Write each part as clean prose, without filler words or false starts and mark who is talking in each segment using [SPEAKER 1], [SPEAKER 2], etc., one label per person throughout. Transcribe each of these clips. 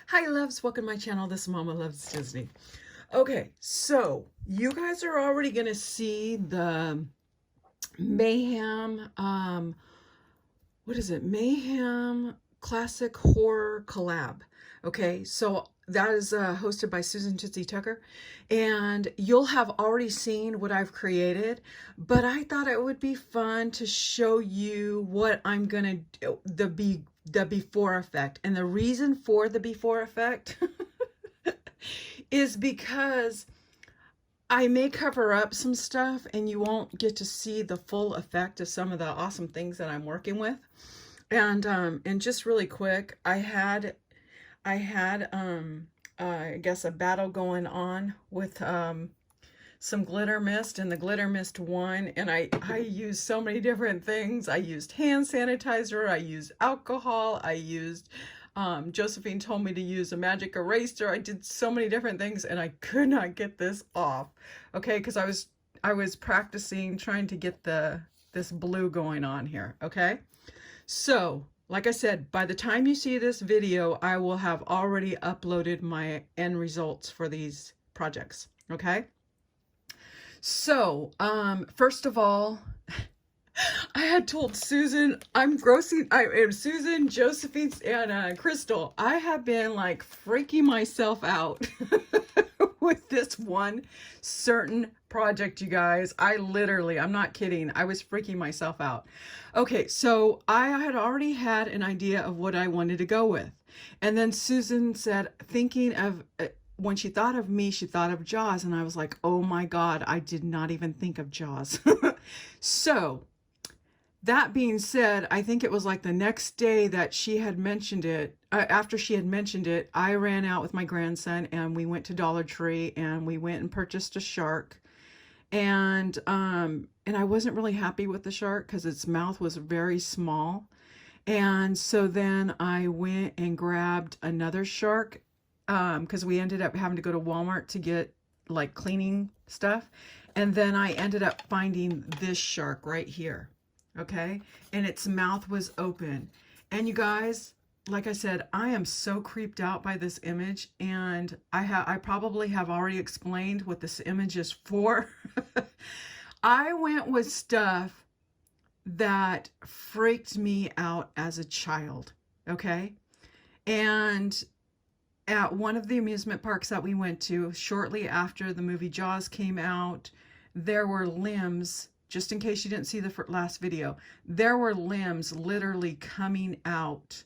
[SPEAKER 1] Hi loves, welcome to my channel. This is Mama Loves Disney. Okay, so you guys are already gonna see the Mayhem, what is it? Mayhem Classic Horror Collab. Okay, so that is hosted by Susan Tootsie Tucker, and you'll have already seen what I've created, but I thought it would be fun to show you what I'm gonna do, the before effect. And the reason for the before effect is because I may cover up some stuff and you won't get to see the full effect of some of the awesome things that I'm working with. And just really quick, I had I guess a battle going on with some glitter mist, and the glitter mist won. And I used so many different things. I used hand sanitizer, I used alcohol, I used Josephine told me to use a magic eraser. I did so many different things and I could not get this off. Okay, because I was practicing trying to get this blue going on here. Okay, so like I said, by the time you see this video, I will have already uploaded my end results for these projects. Okay, so first of all, I had told Susan, Susan, Josephine, and Crystal, I have been like freaking myself out with this one certain project, you guys. I'm not kidding, I was freaking myself out. Okay, so I had already had an idea of what I wanted to go with. And then Susan said, thinking of, when she thought of me, she thought of Jaws. And I was like, oh my God, I did not even think of Jaws. So, that being said, I think it was like the next day that she had mentioned it. After she had mentioned it, I ran out with my grandson and we went to Dollar Tree and we went and purchased a shark. And I wasn't really happy with the shark because its mouth was very small. And so then I went and grabbed another shark because we ended up having to go to Walmart to get like cleaning stuff. And then I ended up finding this shark right here. Okay, and its mouth was open. And you guys, like I said, I am so creeped out by this image, and I probably have already explained what this image is for. I went with stuff that freaked me out as a child. Okay, and at one of the amusement parks that we went to shortly after the movie Jaws came out, there were limbs. Just in case you didn't see the last video, there were limbs literally coming out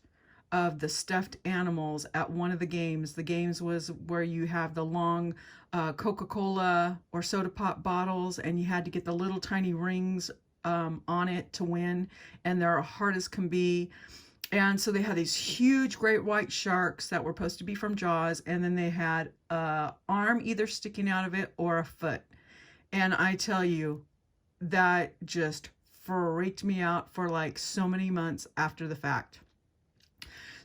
[SPEAKER 1] of the stuffed animals at one of the games. The games was where you have the long Coca-Cola or soda pop bottles, and you had to get the little tiny rings on it to win, and they're hard as can be. And so they had these huge great white sharks that were supposed to be from Jaws, and then they had an arm either sticking out of it or a foot. And I tell you, that just freaked me out for like so many months after the fact.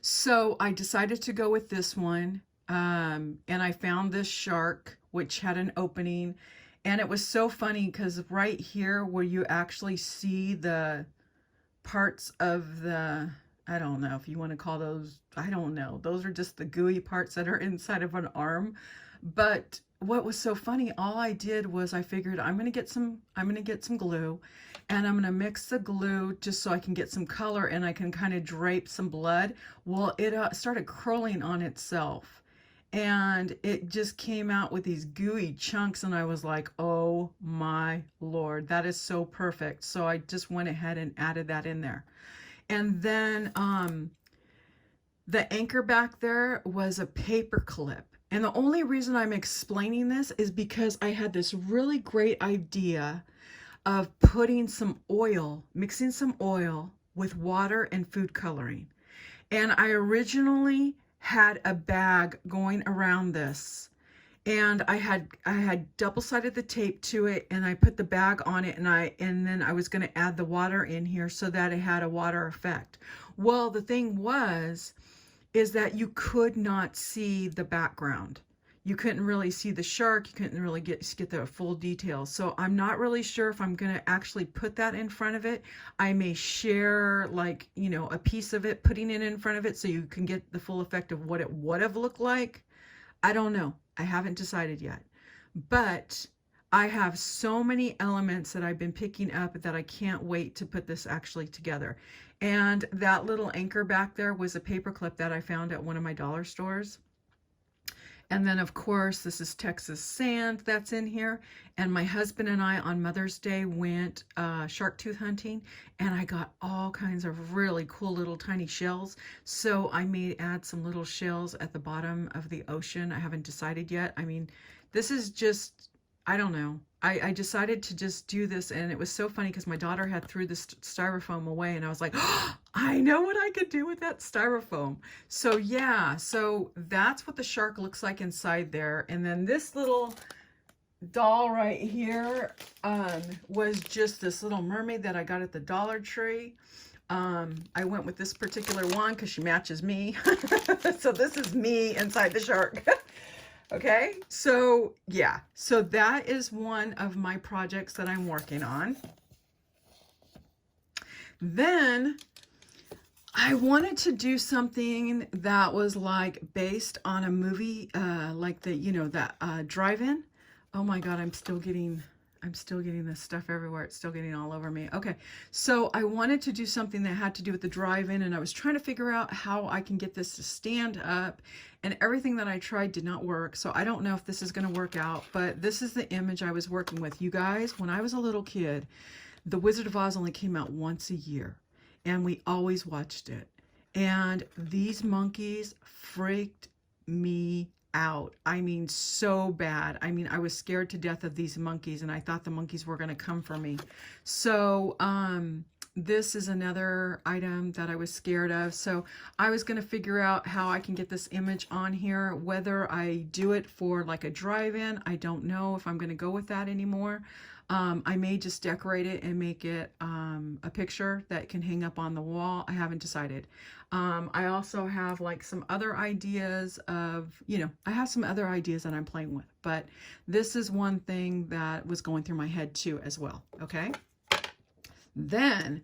[SPEAKER 1] So I decided to go with this one. And I found this shark, which had an opening. And it was so funny because right here where you actually see the parts of the, I don't know if you want to call those, I don't know. Those are just the gooey parts that are inside of an arm. But what was so funny, all I did was I figured I'm going to get some glue, and I'm going to mix the glue just so I can get some color and I can kind of drape some blood. Well, it started curling on itself, and it just came out with these gooey chunks, and I was like, oh my Lord, that is so perfect. So I just went ahead and added that in there. And then the anchor back there was a paper clip. And the only reason I'm explaining this is because I had this really great idea of putting some oil, mixing some oil with water and food coloring. And I originally had a bag going around this, and I had double-sided the tape to it, and I put the bag on it, and then I was going to add the water in here so that it had a water effect. Well, the thing is that you could not see the background. you couldn't really see the shark. You couldn't really get the full details. So I'm not really sure if I'm going to actually put that in front of it. I may share, like, you know, a piece of it, putting it in front of it so you can get the full effect of what it would have looked like. I don't know. I haven't decided yet. But I have so many elements that I've been picking up that I can't wait to put this actually together. And that little anchor back there was a paper clip that I found at one of my dollar stores. And then, of course, this is Texas sand that's in here. And my husband and I on Mother's Day went shark tooth hunting, and I got all kinds of really cool little tiny shells. So I may add some little shells at the bottom of the ocean. I haven't decided yet. I mean, this is just, I don't know. I decided to just do this, and it was so funny because my daughter had threw the styrofoam away, and I was like, oh, I know what I could do with that styrofoam. So yeah, so that's what the shark looks like inside there. And then this little doll right here was just this little mermaid that I got at the Dollar Tree. I went with this particular one because she matches me. So this is me inside the shark. Okay, so yeah, so that is one of my projects that I'm working on. Then I wanted to do something that was like based on a movie, like the, you know, that drive-in. Oh my God, I'm still getting this stuff everywhere. It's still getting all over me. Okay, so I wanted to do something that had to do with the drive-in, and I was trying to figure out how I can get this to stand up, and everything that I tried did not work. So I don't know if this is going to work out, but this is the image I was working with. You guys, when I was a little kid, The Wizard of Oz only came out once a year, and we always watched it. And these monkeys freaked me out. I mean, so bad. I mean, I was scared to death of these monkeys, and I thought the monkeys were going to come for me. So this is another item that I was scared of. So I was going to figure out how I can get this image on here, whether I do it for like a drive-in. I don't know if I'm going to go with that anymore. I may just decorate it and make it a picture that can hang up on the wall. I haven't decided. I also have like some other ideas of, you know, I have some other ideas that I'm playing with, but this is one thing that was going through my head too as well. Okay. Then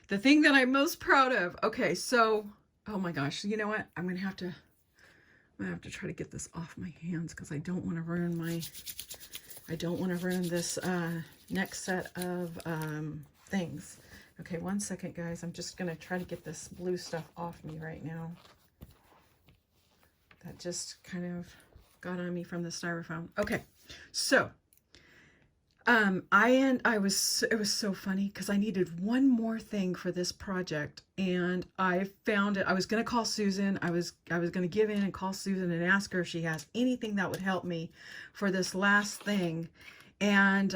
[SPEAKER 1] the thing that I'm most proud of. Okay. So, oh my gosh, you know what? I'm going to have to try to get this off my hands because I don't want to ruin this next set of things. Okay, one second, guys. I'm just going to try to get this blue stuff off me right now. That just kind of got on me from the styrofoam. Okay, so it was so funny because I needed one more thing for this project, and I found it. I was going to call Susan. I was going to give in and call Susan and ask her if she has anything that would help me for this last thing. And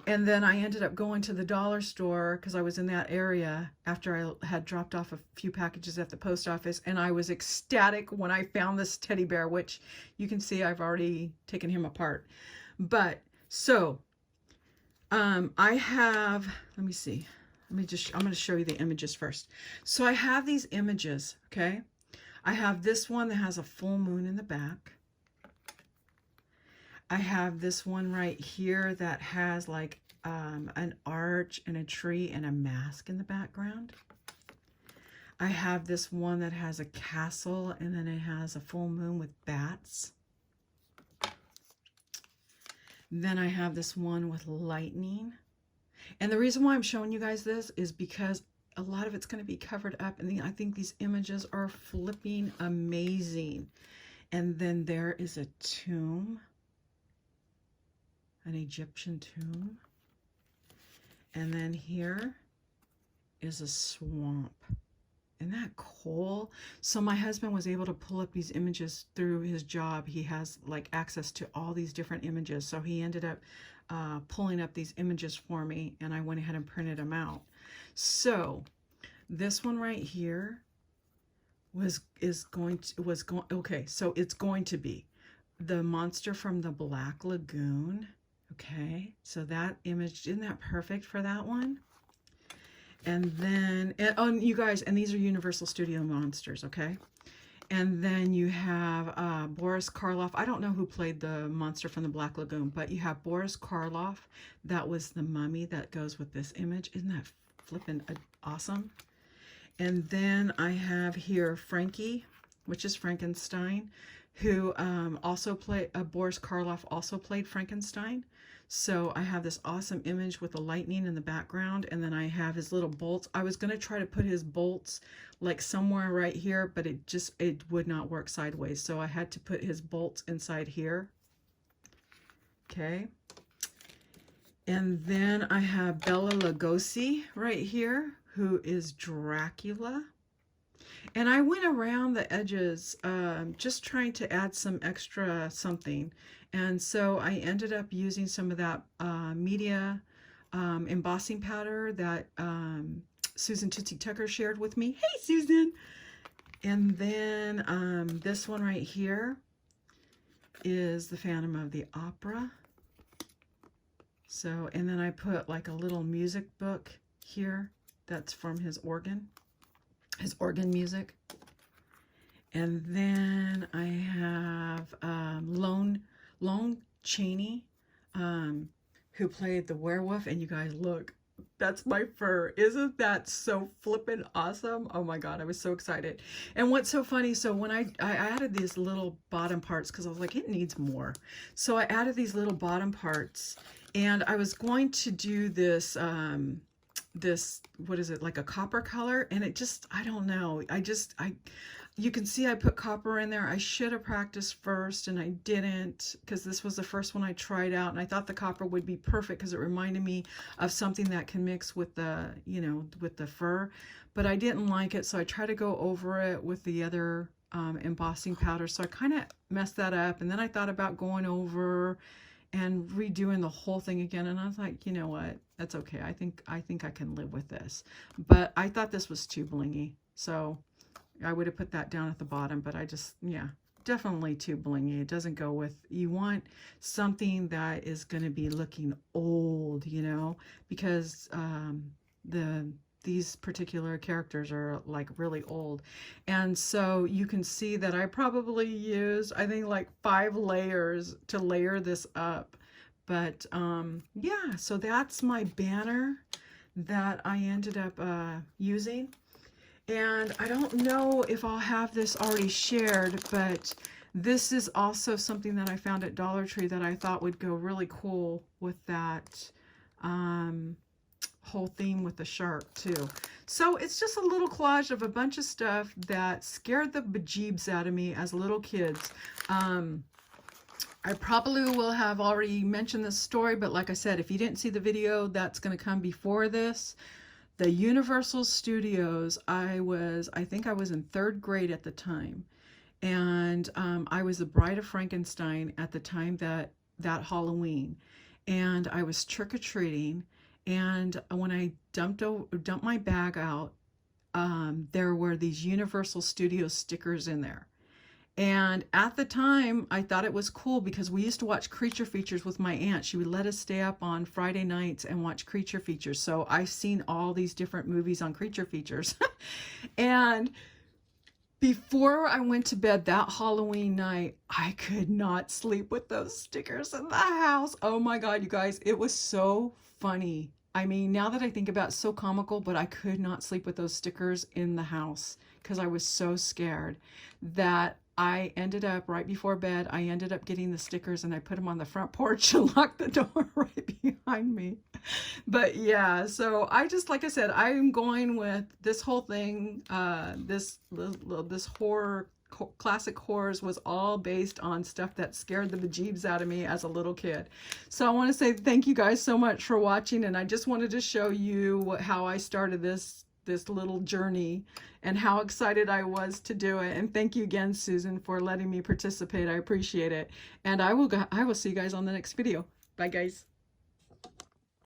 [SPEAKER 1] then I ended up going to the dollar store because I was in that area after I had dropped off a few packages at the post office, and I was ecstatic when I found this teddy bear, which you can see I've already taken him apart. But so I have, let me see. I'm going to show you the images first. So I have these images, okay? I have this one that has a full moon in the back. I have this one right here that has like an arch and a tree and a mask in the background. I have this one that has a castle, and then it has a full moon with bats. Then I have this one with lightning. And the reason why I'm showing you guys this is because a lot of it's going to be covered up, and I think these images are flipping amazing. And then there is a tomb. An Egyptian tomb. And then here is a swamp. Isn't that cool? So my husband was able to pull up these images through his job. He has like access to all these different images. So he ended up pulling up these images for me, and I went ahead and printed them out. So this one right here okay, so it's going to be the monster from the Black Lagoon. Okay, so that image, isn't that perfect for that one? And then, oh, you guys, and these are Universal Studio monsters, okay? And then you have Boris Karloff. I don't know who played the monster from the Black Lagoon, but you have Boris Karloff. That was the mummy that goes with this image. Isn't that flippin' awesome? And then I have here Frankie, which is Frankenstein, who also played, Boris Karloff also played Frankenstein. So I have this awesome image with the lightning in the background, and then I have his little bolts. I was going to try to put his bolts like somewhere right here, but it would not work sideways. So I had to put his bolts inside here. Okay. And then I have Bela Lugosi right here, who is Dracula. And I went around the edges just trying to add some extra something. And so I ended up using some of that media embossing powder that Susan Tootsie Tucker shared with me. Hey, Susan! And then this one right here is the Phantom of the Opera. So, and then I put like a little music book here that's from his organ music. And then I have Lon Chaney, who played the werewolf. And you guys, look, that's my fur. Isn't that so flippin' awesome? Oh my God, I was so excited. And what's so funny, so when I added these little bottom parts, because I was like, it needs more. So I added these little bottom parts, and I was going to do this, what is it, like a copper color, and it just, I don't know, you can see I put copper in there. I should have practiced first, and I didn't, because this was the first one I tried out, and I thought the copper would be perfect because it reminded me of something that can mix with the, you know, with the fur, but I didn't like it, so I tried to go over it with the other embossing powder, so I kind of messed that up. And then I thought about going over and redoing the whole thing again, and I was like, you know what, that's okay. I think I can live with this. But I thought this was too blingy, so I would have put that down at the bottom, but I just, yeah, definitely too blingy. It doesn't go with, you want something that is going to be looking old, you know, because these particular characters are like really old. And so you can see that I probably used, I think, like 5 layers to layer this up. But yeah, so that's my banner that I ended up using. And I don't know if I'll have this already shared, but this is also something that I found at Dollar Tree that I thought would go really cool with that whole theme with the shark too. So it's just a little collage of a bunch of stuff that scared the bejeebs out of me as little kids. I probably will have already mentioned this story, but like I said, if you didn't see the video, that's going to come before this. The Universal Studios, I think I was in 3rd grade at the time, and I was the Bride of Frankenstein at the time that Halloween, and I was trick-or-treating, and when I dumped my bag out, there were these Universal Studios stickers in there. And at the time, I thought it was cool because we used to watch Creature Features with my aunt. She would let us stay up on Friday nights and watch Creature Features. So I've seen all these different movies on Creature Features. And before I went to bed that Halloween night, I could not sleep with those stickers in the house. Oh my God, you guys, it was so funny. I mean, now that I think about it, so comical, but I could not sleep with those stickers in the house because I was so scared that I ended up, right before bed, I ended up getting the stickers and I put them on the front porch and locked the door right behind me. But yeah, so I just, like I said, I am going with this whole thing, this horror, classic horrors was all based on stuff that scared the bejeebs out of me as a little kid. So I want to say thank you guys so much for watching, and I just wanted to show you how I started this little journey and how excited I was to do it. And thank you again, Susan, for letting me participate. I appreciate it. And I will see you guys on the next video. Bye, guys.